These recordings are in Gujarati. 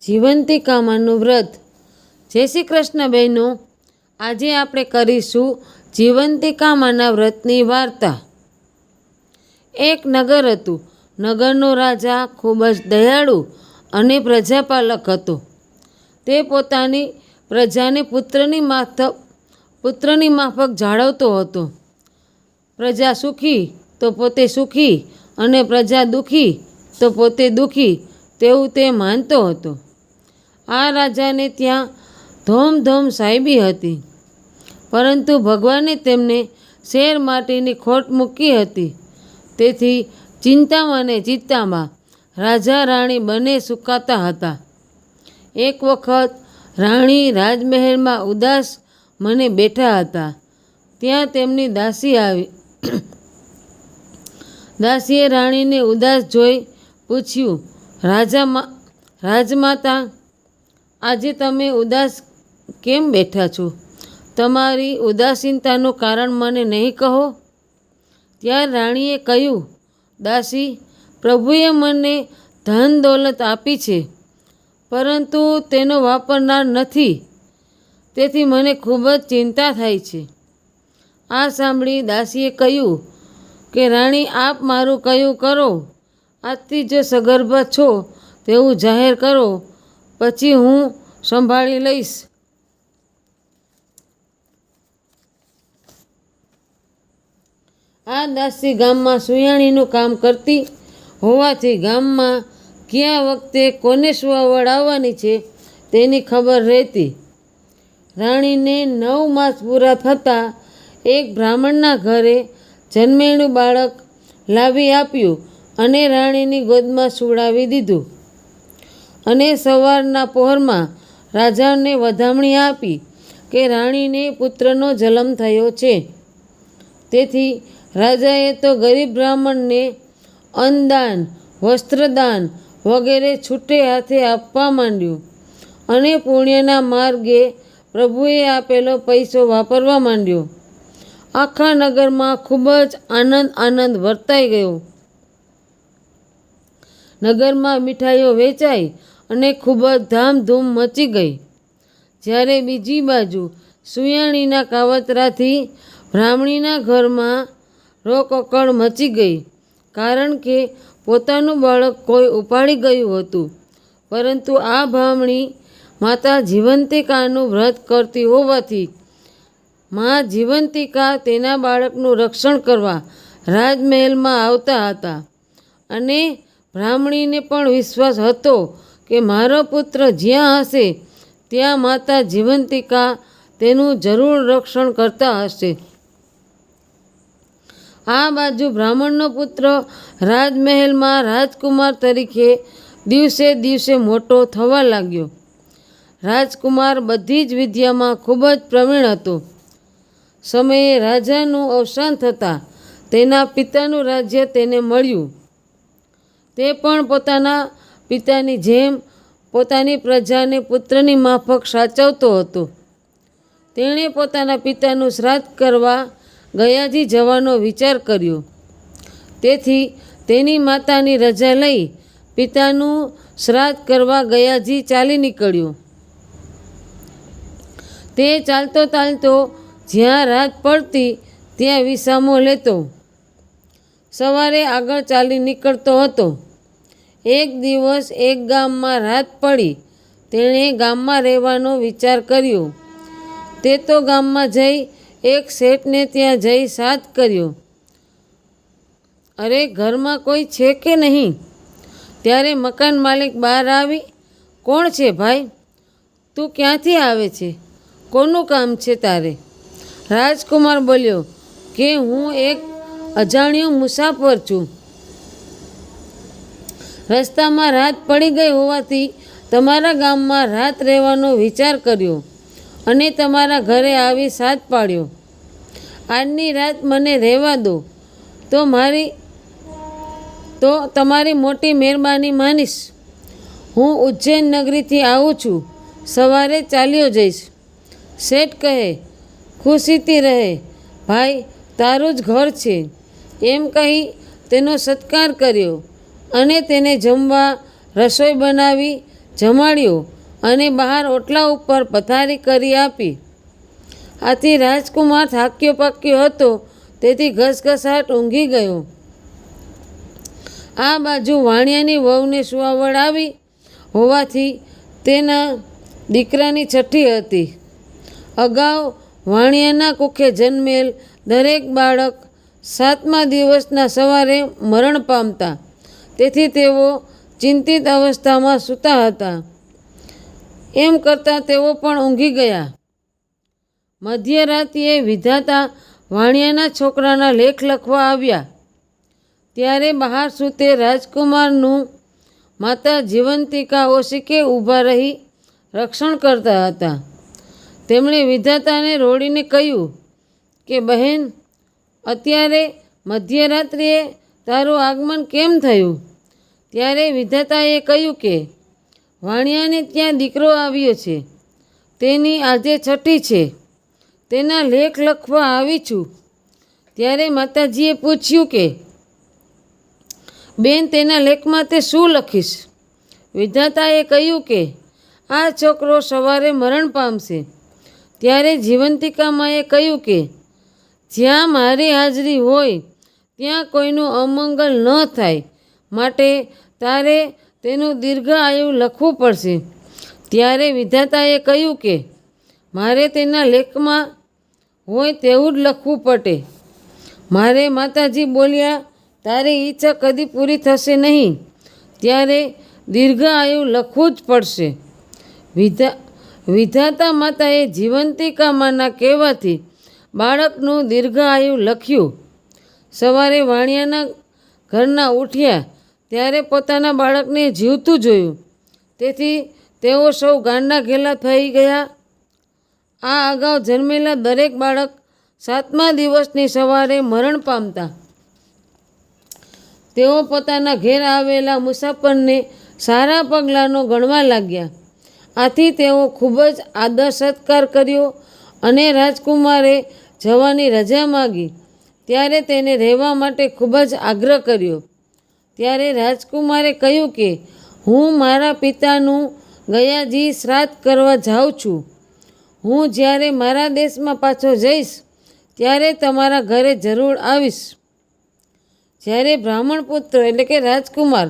જીવંતિકામાનું વ્રત. જય શ્રી કૃષ્ણ બહેનો. આજે આપણે કરીશું જીવંતિકામાના વ્રતની વાર્તા. એક નગર હતું. નગરનો રાજા ખૂબ જ દયાળુ અને પ્રજાપાલક હતો. તે પોતાની પ્રજાને પુત્રની માફક જાળવતો હતો. પ્રજા સુખી તો પોતે સુખી અને પ્રજા દુઃખી તો પોતે દુઃખી તેવું તે માનતો હતો. આ રાજાને ત્યાં ધોમધોમ સાહેબી હતી, પરંતુ ભગવાને તેમને શેર માટીની ખોટ મૂકી હતી. તેથી ચિંતામાં ને ચિંતામાં રાજા રાણી બંને સુકાતા હતા. એક વખત રાણી રાજમહેલમાં ઉદાસ મને બેઠા હતા. ત્યાં તેમની દાસી આવી. દાસીએ રાણીને ઉદાસ જોઈ પૂછ્યું, રાજમાતા, આજે તમે ઉદાસ કેમ બેઠા છો? તમારી ઉદાસીનતાનું કારણ મને નહીં કહો? ત્યારે રાણીએ કહ્યું, દાસી, પ્રભુએ મને ધન દોલત આપી છે, પરંતુ તેનો વાપરનાર નથી, તેથી મને ખૂબ જ ચિંતા થાય છે. આ સાંભળી દાસીએ કહ્યું કે રાણી, આપ મારું કહ્યું કરો. આજથી જો સગર્ભા છો તેવું જાહેર કરો, પછી હું સંભાળી લઈશ. આ દાસી ગામમાં સુયાણીનું કામ કરતી હોવાથી ગામમાં કયા વખતે કોને સુવાવડ આવવાની છે તેની ખબર રહેતી. રાણીને 9 માસ પૂરા થતાં એક બ્રાહ્મણના ઘરે જન્મેલું બાળક લાવી આપ્યું અને રાણીની ગોદમાં સુવડાવી દીધું. અને સવારના પહોરમાં રાજાને વધામણી આપી કે રાણીને પુત્રનો જન્મ થયો છે. તેથી રાજાએ તો ગરીબ બ્રાહ્મણને અન્નદાન, વસ્ત્રદાન વગેરે છૂટે હાથે આપવા માંડ્યું અને પુણ્યના માર્ગે પ્રભુએ આપેલો પૈસો વાપરવા માંડ્યો. આખા નગરમાં ખૂબ જ આનંદ વર્તાઈ ગયો. નગરમાં મીઠાઈઓ વેચાઈ અને ખૂબ જ ધામધૂમ મચી ગઈ. જ્યારે બીજી બાજુ સુયાણીના કાવતરાથી બ્રાહ્મણીના ઘરમાં રોકકળ મચી ગઈ, કારણ કે પોતાનું બાળક કોઈ ઉપાડી ગયું હતું. પરંતુ આ બ્રાહ્મણી માતા જીવંતિકાનું વ્રત કરતી હોવાથી મા જીવંતિકા તેના બાળકનું રક્ષણ કરવા રાજમહેલમાં આવતા હતા. અને બ્રાહ્મણીને પણ વિશ્વાસ હતો કે મારો પુત્ર જ્યાં હશે ત્યાં માતા જીવંતિકા તેનું જરૂર રક્ષણ કરતા હશે. આ બાજુ બ્રાહ્મણનો પુત્ર રાજમહેલમાં રાજકુમાર તરીકે દિવસે દિવસે મોટો થવા લાગ્યો. રાજકુમાર બધી જ વિદ્યામાં ખૂબ જ પ્રવીણ હતો. સમયે રાજાનું અવસાન થતાં તેના પિતાનું રાજ્ય તેને મળ્યું. તે પણ પોતાના પિતાની જેમ પોતાની પ્રજાને પુત્રની માફક સાચવતો હતો. તેણે પોતાના પિતાનું શ્રાદ્ધ કરવા ગયાજી જવાનો વિચાર કર્યો. તેથી તેની માતાની રજા લઈ પિતાનું શ્રાદ્ધ કરવા ગયાજી ચાલી નીકળ્યો. તે ચાલતો જ્યાં રાત પડતી ત્યાં વિસામો લેતો. સવારે આગળ ચાલી નીકળતો હતો. એક દિવસ એક ગામમાં રાત પડી. તેણે ગામમાં રહેવાનો વિચાર કર્યો. તે તો ગામમાં જઈ એક શેઠને ત્યાં જઈ શ્રાદ્ધ કર્યો. અરે, ઘરમાં કોઈ છે કે નહીં? ત્યારે મકાન માલિક બહાર આવી, કોણ છે ભાઈ? તું ક્યાંથી આવે છે? કોનું કામ છે તારે? રાજકુમાર બોલ્યો કે હું એક અજાણ્યો મુસાફર છું. રસ્તામાં રાત પડી ગઈ હોવાથી તમારા ગામમાં રાત રહેવાનો વિચાર કર્યો અને તમારા ઘરે આવી શ્રાદ્ધ પાડ્યો. આજની રાત મને રહેવા દો તો તમારી મોટી મહેરબાની માનીશ. હું ઉજ્જૈન નગરીથી આવું છું. સવારે ચાલ્યો જઈશ. શેઠ કહે, ખુશીથી રહે ભાઈ, તારું જ ઘર છે. એમ કહી તેનો સત્કાર કર્યો અને તેને જમવા રસોઈ બનાવી જમાડ્યો અને બહાર ઓટલા ઉપર પથારી કરી આપી. આથી રાજકુમાર થાક્યો પાક્યો હતો, તેથી ઘસઘસાટ ઊંઘી ગયો. આ બાજુ વાણિયાની વહુને સુવાવડ આવી હોવાથી તેના દીકરાની છઠ્ઠી હતી. અગાઉ વાણિયાના કુખે જન્મેલ દરેક બાળક 7મા દિવસના સવારે મરણ પામતા, તેથી તેઓ ચિંતિત અવસ્થામાં સૂતા હતા. એમ કરતાં તેઓ પણ ઊંઘી ગયા. મધ્યરાત્રિએ વિધાતા વાણિયાના છોકરાના લેખ લખવા આવ્યા. ત્યારે બહાર સૂતે રાજકુમારનું માતા જીવંતિકા ઓશિકે ઊભા રહી રક્ષણ કરતા હતા. તેમણે વિધાતાને રોડીને કહ્યું કે, બહેન, અત્યારે મધ્યરાત્રિએ તારું આગમન કેમ થયું? ત્યારે વિધાતાએ કહ્યું કે, વાણિયાને ત્યાં દીકરો આવ્યો છે, તેની આજે છઠ્ઠી છે, તેના લેખ લખવા આવી છું. ત્યારે માતાજીએ પૂછ્યું કે, બેન, તેના લેખમાં તે શું લખીશ? વિધાતાએ કહ્યું કે, આ છોકરો સવારે મરણ પામશે. ત્યારે જીવંતિકામાએ કહ્યું કે, જ્યાં મારી હાજરી હોય ત્યાં કોઈનું અમંગલ ન થાય, માટે તારે તેનું દીર્ઘ આયુ લખવું પડશે. ત્યારે વિધાતાએ કહ્યું કે, મારે તેના લેખમાં હોય તેવું જ લખવું પડે. મારે માતાજી બોલ્યા, તારી ઈચ્છા કદી પૂરી થશે નહીં, ત્યારે દીર્ઘ આયુ લખવું જ પડશે. વિધાતા માતાએ જીવંતિકામાના કહેવાથી બાળકનું દીર્ઘ આયુ લખ્યું. સવારે વાણિયાના ઘરના ઉઠ્યા ત્યારે પોતાના બાળકને જીવતું જોયું, તેથી તેઓ સૌ ગાંડા ઘેલા થઈ ગયા. આ અગાઉ જન્મેલા દરેક બાળક 7મા દિવસની સવારે મરણ પામતા. તેઓ પોતાના ઘેર આવેલા મુસાફરને સારા પગલાંનો ગણવા લાગ્યા. આથી તેઓ ખૂબ જ આદર સત્કાર કર્યો અને રાજકુમારે જવાની રજા માગી ત્યારે તેને રહેવા માટે ખૂબ જ આગ્રહ કર્યો. ત્યારે રાજકુમારે કહ્યું કે, હું મારા પિતાનું ગયાજી શ્રાદ્ધ કરવા જાઉં છું. હું જ્યારે મારા દેશમાં પાછો જઈશ ત્યારે તમારા ઘરે જરૂર આવીશ. જ્યારે બ્રાહ્મણ પુત્ર એટલે કે રાજકુમાર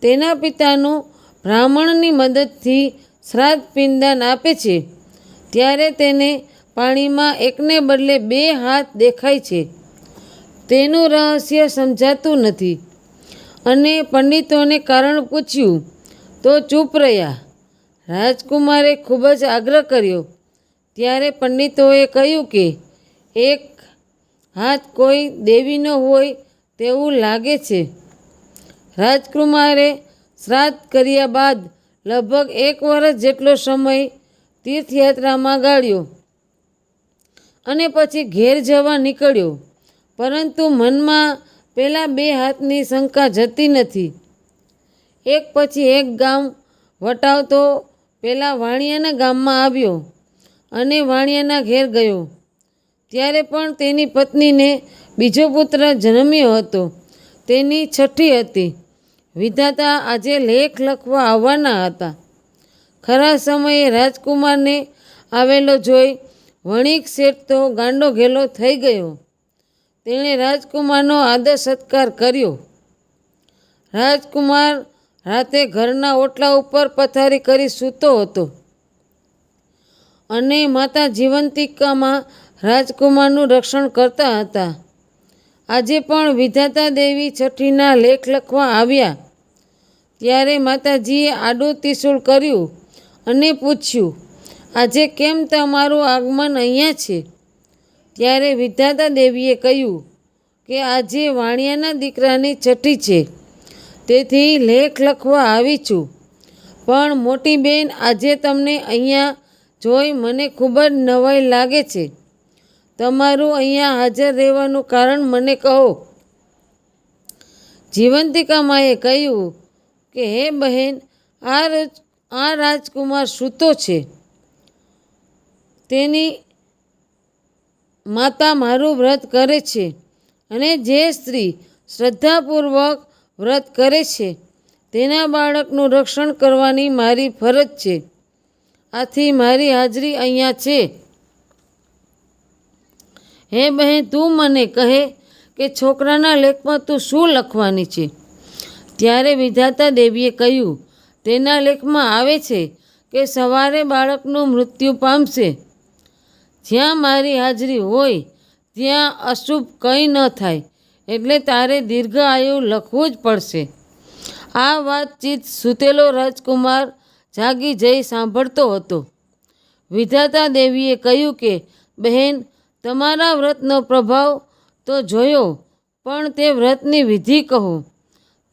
તેના પિતાનું બ્રાહ્મણની મદદથી શ્રાદ્ધ પિંડદાન આપે છે, ત્યારે તેને પાણીમાં એકને બદલે 2 હાથ દેખાય છે. તેનું રહસ્ય સમજાતું નથી અને પંડિતોને કારણ પૂછ્યું તો ચૂપ રહ્યા. રાજકુમારે ખૂબ જ આગ્રહ કર્યો ત્યારે પંડિતોએ કહ્યું કે, એક હાથ કોઈ દેવીનો હોય તેવું લાગે છે. રાજકુમારે શ્રાદ્ધ કર્યા બાદ લગભગ 1 વર્ષ જેટલો સમય તીર્થયાત્રામાં ગાળ્યો અને પછી ઘેર જવા નીકળ્યો, પરંતુ મનમાં પેલા 2 હાથની શંકા જતી નથી. એક પછી એક ગામ વટાવતો પેલા વાણિયાના ગામમાં આવ્યો અને વાણિયાના ઘેર ગયો. ત્યારે પણ તેની પત્નીને બીજો પુત્ર જન્મ્યો હતો, તેની છઠ્ઠી હતી. વિધાતા આજે લેખ લખવા આવવાના હતા. ખરા સમયે રાજકુમારને આવેલો જોઈ વણિક શેઠ તો ગાંડો ઘેલો થઈ ગયો. તેણે રાજકુમારનો આદર સત્કાર કર્યો. રાજકુમાર રાતે ઘરના ઓટલા ઉપર પથારી કરી સૂતો હતો અને માતા જીવંતિકામાં રાજકુમારનું રક્ષણ કરતા હતા. આજે પણ વિધાતા દેવી છઠ્ઠીના લેખ લખવા આવ્યા. ત્યારે માતાજીએ આડું ત્રિશૂળ કર્યું અને પૂછ્યું, આજે કેમ તમારું આગમન અહીંયા છે? ત્યારે વિધાતા દેવીએ કહ્યું કે, આજે વાણિયાના દીકરાની છઠ્ઠી છે, તેથી લેખ લખવા આવી છું. પણ મોટી બેન, આજે તમને અહીંયા જોઈ મને ખૂબ જ નવાઈ લાગે છે. તમારું અહીંયા હાજર રહેવાનું કારણ મને કહો. જીવંતિકામાએ કહ્યું કે, હે બહેન, આ રાજકુમાર સૂતો છે. તેની માતા મારું વ્રત કરે છે અને જે સ્ત્રી શ્રદ્ધાપૂર્વક વ્રત કરે છે તેના બાળકનું રક્ષણ કરવાની મારી ફરજ છે. આથી મારી હાજરી અહીંયા છે. હે બહેન, તું મને કહે કે છોકરાના લેખમાં તું શું લખવાની છે? ત્યારે વિધાતા દેવીએ કહ્યું, તેના લેખમાં આવે છે કે સવારે બાળકનું મૃત્યુ પામશે. જ્યાં મારી હાજરી હોય ત્યાં અશુભ કંઈ ન થાય, એટલે તારે દીર્ઘ આયુ લખવું જ પડશે. આ વાતચીત સૂતેલો રાજકુમાર જાગી જઈ સાંભળતો હતો. વિધાતા દેવીએ કહ્યું કે બહેન, તમારા વ્રતનો પ્રભાવ તો જોયો, પણ તે વ્રતની વિધિ કહો.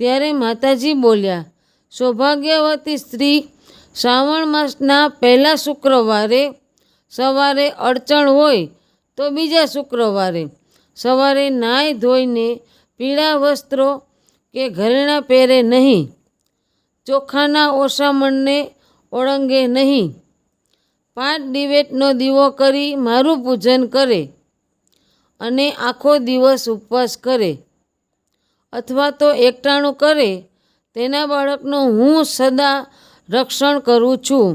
ત્યારે માતાજી બોલ્યા, સૌભાગ્યવતી સ્ત્રી શ્રાવણ માસના પહેલા શુક્રવારે સવારે અડચણ હોય તો બીજા શુક્રવારે સવારે નાહી ધોઈને પીળા વસ્ત્રો કે ઘરેણાં પહેરે નહીં, ચોખાના ઓસામણને ઓળંગે નહીં, 5 દિવેટનો દીવો કરી મારું પૂજન કરે અને આખો દિવસ ઉપવાસ કરે, અથવા તો એકટાણું કરે. તેના બાળકનું હું સદા રક્ષણ કરું છું.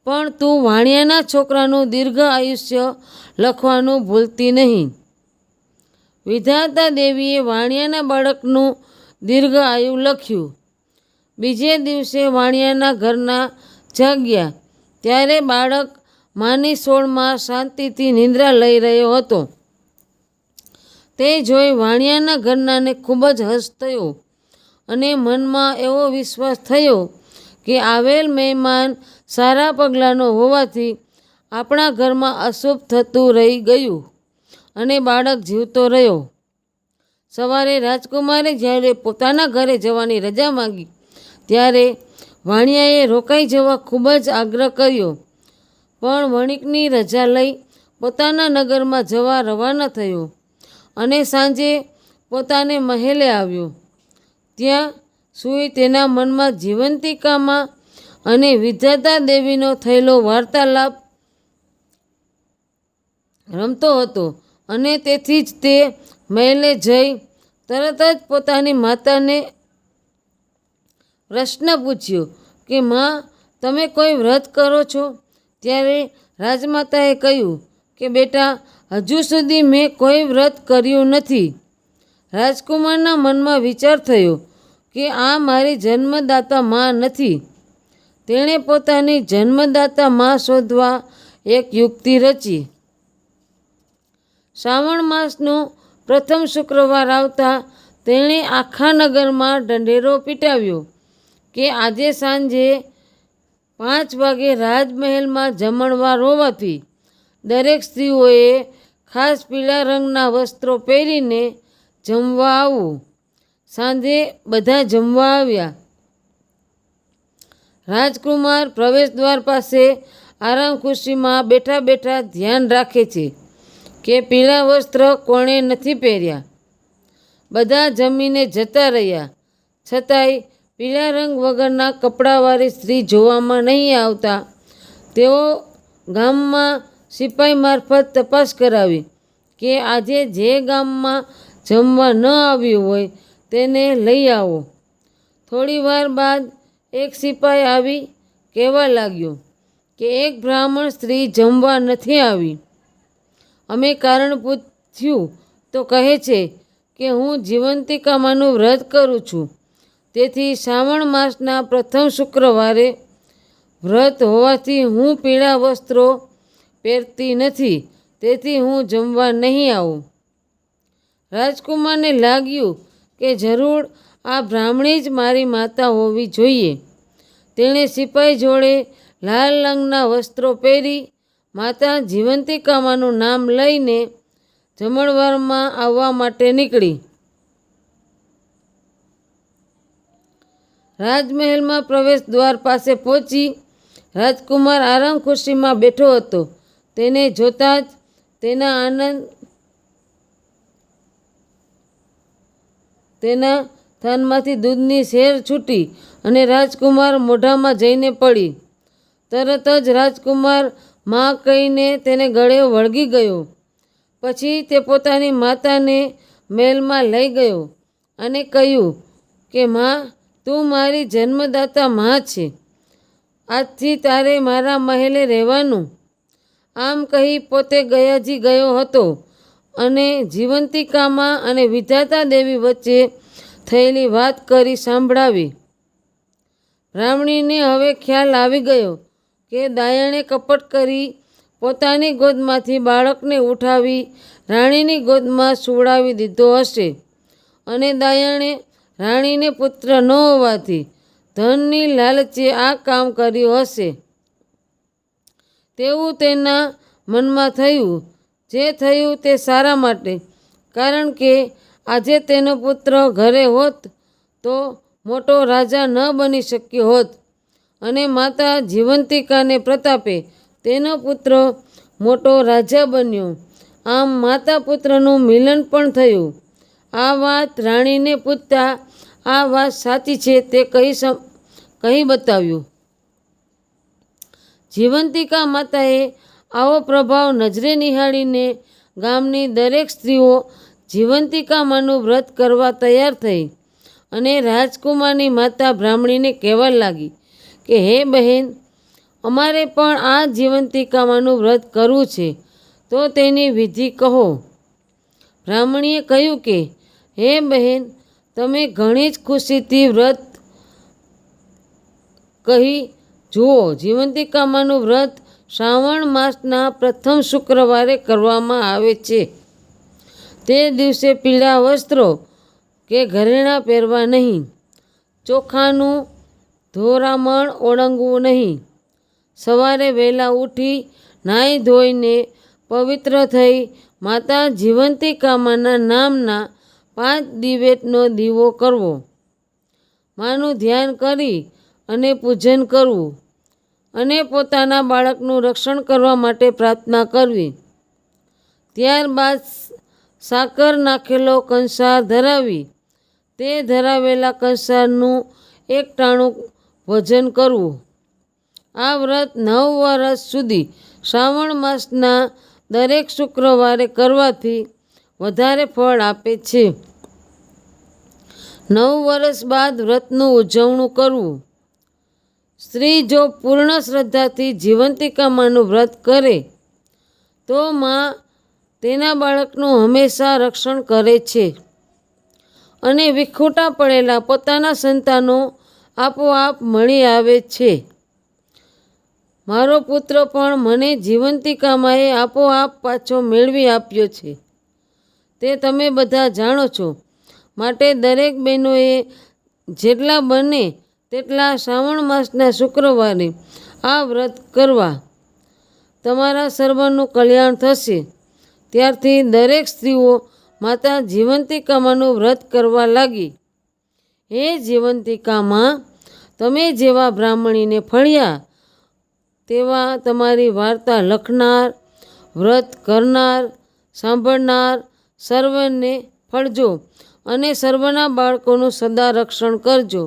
પણ તું વાણિયાના છોકરાનું દીર્ઘ આયુષ્ય લખવાનું ભૂલતી નહીં. વિધાતા દેવીએ વાણિયાના બાળકનું દીર્ઘ આયુ લખ્યું. બીજે દિવસે વાણિયાના ઘરના જાગ્યા ત્યારે બાળક માની સોળમાં શાંતિથી નિંદ્રા લઈ રહ્યો હતો. તે જોઈ વાણિયાના ઘરનાને ખૂબ જ હર્ષ થયો અને મનમાં એવો વિશ્વાસ થયો કે આવેલ મહેમાન સારા પગલાંનો હોવાથી આપણા ઘરમાં અશુભ થતું રહી ગયું અને બાળક જીવતો રહ્યો. સવારે રાજકુમારે જ્યારે પોતાના ઘરે જવાની રજા માંગી ત્યારે વાણિયાએ રોકાઈ જવા ખૂબ જ આગ્રહ કર્યો, પણ વણિકની રજા લઈ પોતાના નગરમાં જવા રવાના થયો અને સાંજે પોતાને મહેલે આવ્યો. ત્યાં સૂઈ તેના મનમાં જીવંતિકામાં અને વિધાતા દેવીનો થયેલો વાર્તાલાપ રમતો હતો અને તેથી જ તે મહેલે જઈ તરત જ પોતાની માતાને પ્રશ્ન પૂછ્યો કે માં, તમે કોઈ વ્રત કરો છો? ત્યારે રાજમાતાએ કહ્યું કે બેટા, હજુ સુધી મેં કોઈ વ્રત કર્યું નથી. રાજકુમારના મનમાં વિચાર થયો કે આ મારી જન્મદાતા માં નથી. તેણે પોતાની જન્મદાતા માં શોધવા એક યુક્તિ રચી. શ્રાવણ માસનો પ્રથમ શુક્રવાર આવતા તેણે આખા નગરમાં ઢંઢેરો પીટાવ્યો કે આજે સાંજે 5 વાગે રાજમહેલમાં જમણવાર હોવાથી દરેક સ્ત્રીઓએ ખાસ પીળા રંગના વસ્ત્રો પહેરીને જમવા આવવું. સાંજે બધા જમવા આવ્યા. રાજકુમાર પ્રવેશદ્વાર પાસે આરામ ખુરશીમાં બેઠા બેઠા ધ્યાન રાખે છે કે પીળા વસ્ત્ર કોણે નથી પહેર્યા. બધા જમીને જતા રહ્યા, છતાંય પીળા રંગ વગરના કપડાવાળી સ્ત્રી જોવામાં નહીં આવતા. તેઓ ગામમાં સિપાઈ મારફત તપાસ કરાવી કે આજે જે ગામમાં જમવા ન આવ્યું હોય તેને લઈ આવો. થોડી વાર બાદ એક સિપાઈ આવી કહેવા લાગ્યો કે એક બ્રાહ્મણ સ્ત્રી જમવા નથી આવી. અમે કારણ પૂછ્યું તો કહે છે કે હું જીવંતિકામાનું વ્રત કરું છું, તેથી શ્રાવણ માસના પ્રથમ શુક્રવારે વ્રત હોવાથી હું પીળા વસ્ત્રો પહેરતી નથી, તેથી હું જમવા નહીં આવું. રાજકુમારને લાગ્યું કે જરૂર આ બ્રાહ્મણી જ મારી માતા હોવી જોઈએ. તેણે સિપાઈ જોડે લાલ રંગના વસ્ત્રો પહેરી માતા જીવંતિકામાનું નામ લઈને જમણવારમાં આવવા માટે નીકળી. રાજમહેલમાં પ્રવેશ દ્વાર પાસે પહોંચી રાજકુમાર આરામ ખુરશીમાં બેઠો હતો. તેને જોતાં જ તેના થાનમાંથી દૂધની સેર છૂટી અને રાજકુમાર મોઢામાં જઈને પડી. તરત જ રાજકુમાર માં કહીને તેને ગળે વળગી ગયો. પછી તે પોતાની માતાને મહેલમાં લઈ ગયો અને કહ્યું કે માં, તું મારી જન્મદાતા માં છે. આજથી તારે મારા મહેલે રહેવાનું. આમ કહી પોતે ગયાજી ગયો હતો અને જીવંતિકામાં અને વિધાતા દેવી વચ્ચે થયેલી વાત કરી સાંભળાવી. બ્રાહ્મણીને હવે ખ્યાલ આવી ગયો કે દાયણે કપટ કરી પોતાની ગોદમાંથી બાળકને ઉઠાવી રાણીની ગોદમાં સુવડાવી દીધો હશે અને દાયણે રાણીને પુત્ર ન હોવાથી ધનની લાલચે આ કામ કર્યું હશે તેવું તેના મનમાં થયું. જે થયું તે સારા માટે, કારણ કે આજે તેનો પુત્ર ઘરે હોત તો મોટો રાજા ન બની શક્યો હોત અને માતા જીવંતિકાને પ્રતાપે તેનો પુત્ર મોટો રાજા બન્યો. આમ માતા પુત્રનું મિલન પણ થયું. આ વાત રાણીને પૂછતા આ વાત સાચી છે તે કહી બતાવ્યું. જીવંતિકા માતાએ આવો પ્રભાવ નજરે નિહાળીને ગામની દરેક સ્ત્રીઓ જીવંતિકામાંનું વ્રત કરવા તૈયાર થઈ અને રાજકુમારની માતા બ્રાહ્મણીને કહેવા લાગી કે હે બહેન, અમારે પણ આ જીવંતિકામાંનું વ્રત કરવું છે, તો તેની વિધિ કહો. બ્રાહ્મણીએ કહ્યું કે હે બહેન, તમે ઘણી જ ખુશીથી વ્રત કહી જુઓ. જીવંતિકામાંનું વ્રત શ્રાવણ માસના પ્રથમ શુક્રવારે કરવામાં આવે છે. તે દિવસે પીળા વસ્ત્રો કે ઘરેણાં પહેરવા નહીં, ચોખાનું ધોરામણ ઓળંગવું નહીં. સવારે વહેલા ઉઠી નાહી ધોઈને પવિત્ર થઈ માતા જીવંતિકામાના નામના 5 દિવેટનો દીવો કરવો. માનું ધ્યાન કરી અને પૂજન કરવું અને પોતાના બાળકનું રક્ષણ કરવા માટે પ્રાર્થના કરવી. ત્યારબાદ સાકર નાખેલો કંસાર ધરાવી તે ધરાવેલા કંસારનું 1 ટાણું ભોજન કરવું. આ વ્રત 9 વર્ષ સુધી શ્રાવણ માસના દરેક શુક્રવારે કરવાથી વધારે ફળ આપે છે. 9 વર્ષ બાદ વ્રતનું ઉજવણું કરવું. સ્ત્રી જો પૂર્ણ શ્રદ્ધાથી જીવંતિકામાંનું વ્રત કરે તો માં તેના બાળકનું હંમેશા રક્ષણ કરે છે અને વિખૂટા પડેલા પોતાના સંતાનો આપોઆપ મળી આવે છે. મારો પુત્ર પણ મને જીવંતિકામાએ આપોઆપ પાછો મેળવી આપ્યો છે, તે તમે બધા જાણો છો. માટે દરેક બહેનોએ જેટલા બને તેટલા શ્રાવણ માસના શુક્રવારે આ વ્રત કરવા. તમારા સર્વનું કલ્યાણ થશે. ત્યારથી દરેક સ્ત્રીઓ માતા જીવંતિકામાનું વ્રત કરવા લાગી. હે જીવંતિકામાં, તમે જેવા બ્રાહ્મણીને ફળ્યા તેવા તમારી વાર્તા લખનાર, વ્રત કરનાર, સાંભળનાર સર્વને ફળજો અને સર્વના બાળકોનું સદા રક્ષણ કરજો.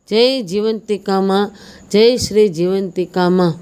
જય જીવંતિકામાં, જય શ્રી જીવંતિકામાં.